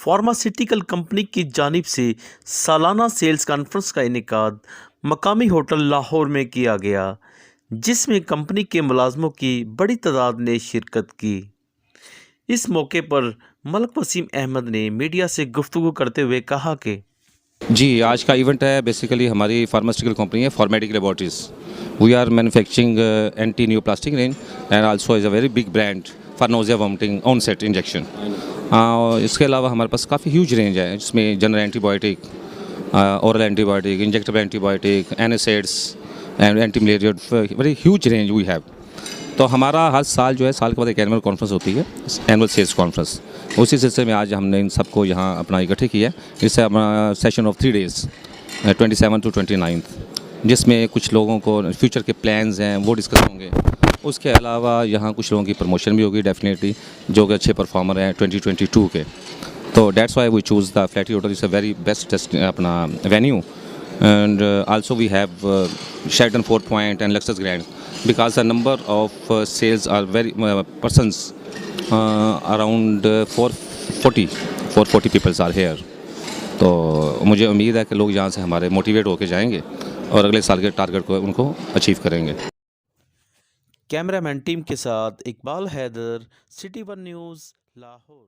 Pharmaceutical company की जानिब से सालाना सेल्स कॉन्फ्रेंस का इनेकाद मकामी होटल लाहौर में किया गया, जिसमें कंपनी के मुलाजमों की बड़ी तादाद ने शिरकत की। इस मौके पर मलिक वसीम अहमद ने मीडिया से गुफ्तगू करते हुए कहा कि जी, आज का इवेंट है बेसिकली हमारी फार्मास्यूटिकल कंपनी है formatic laboratories. We are manufacturing anti neoplastic range and also is a very big brand for nausea vomiting on set injection. इसके अलावा हमारे पास काफ़ी ह्यूज रेंज है, जिसमें general antibiotic, oral antibiotic, injectable antibiotic, NSAIDs and anti malaria, very huge range we have. तो हमारा हर साल जो है, साल के बाद एक एनुअल कॉन्फ्रेंस होती है, एनुअल सेल्स कॉन्फ्रेंस। उसी सिलसिले में आज हमने इन सबको यहाँ अपना इकट्ठे किया है। इससे अपना सेशन ऑफ 3 डेज़ 27 टू 29, जिसमें कुछ लोगों को फ्यूचर के प्लान्स हैं वो डिस्कस होंगे। उसके अलावा यहाँ कुछ लोगों की प्रमोशन भी होगी डेफिनेटली, जो कि अच्छे परफॉर्मर हैं 2022 के। तो dates why we choose the flatty hotel is a very best अपना venue. And also we have Sheraton Fort Point and Lexus Grand, because the number of sales are very persons around 440 people are here. तो मुझे उम्मीद है कि लोग यहाँ से हमारे मोटिवेट होकर जाएंगे और अगले साल के टारगेट को उनको अचीव करेंगे। कैमरामैन टीम के साथ Iqbal Haider, city one news, Lahore.